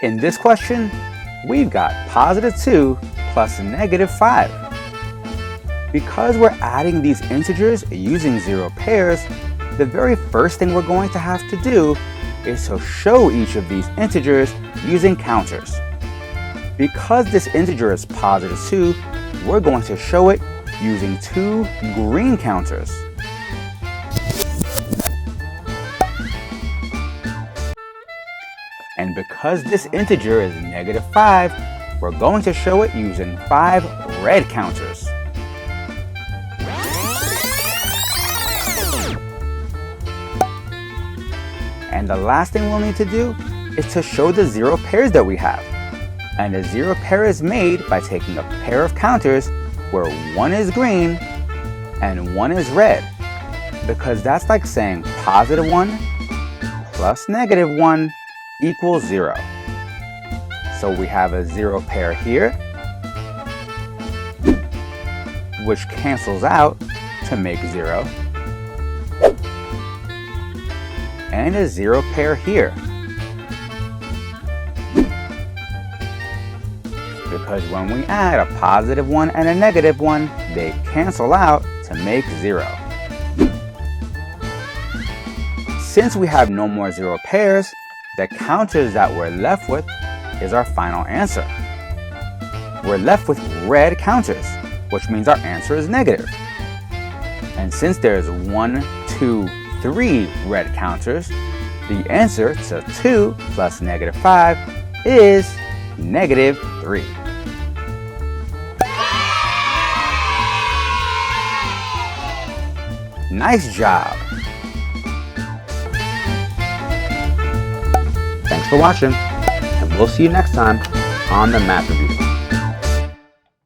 In this question, we've got +2 plus -5. Because we're adding these integers using zero pairs, the very first thing we're going to have to do is to show each of these integers using counters. Because this integer is +2, we're going to show it using 2 green counters. And because this integer is -5, we're going to show it using 5 red counters. And the last thing we'll need to do is to show the zero pairs that we have. And a zero pair is made by taking a pair of counters where one is green and one is red, because that's like saying +1 plus -1 equals 0. So we have a zero pair here, which cancels out to make 0, and a zero pair here, because when we add a +1 and a -1, they cancel out to make 0. Since we have no more zero pairs, the counters that we're left with is our final answer. We're left with red counters, which means our answer is negative. And since there's 1, 2, 3 red counters, the answer to 2 plus -5 is -3. Nice job! Thanks for watching, and we'll see you next time on the Math Review.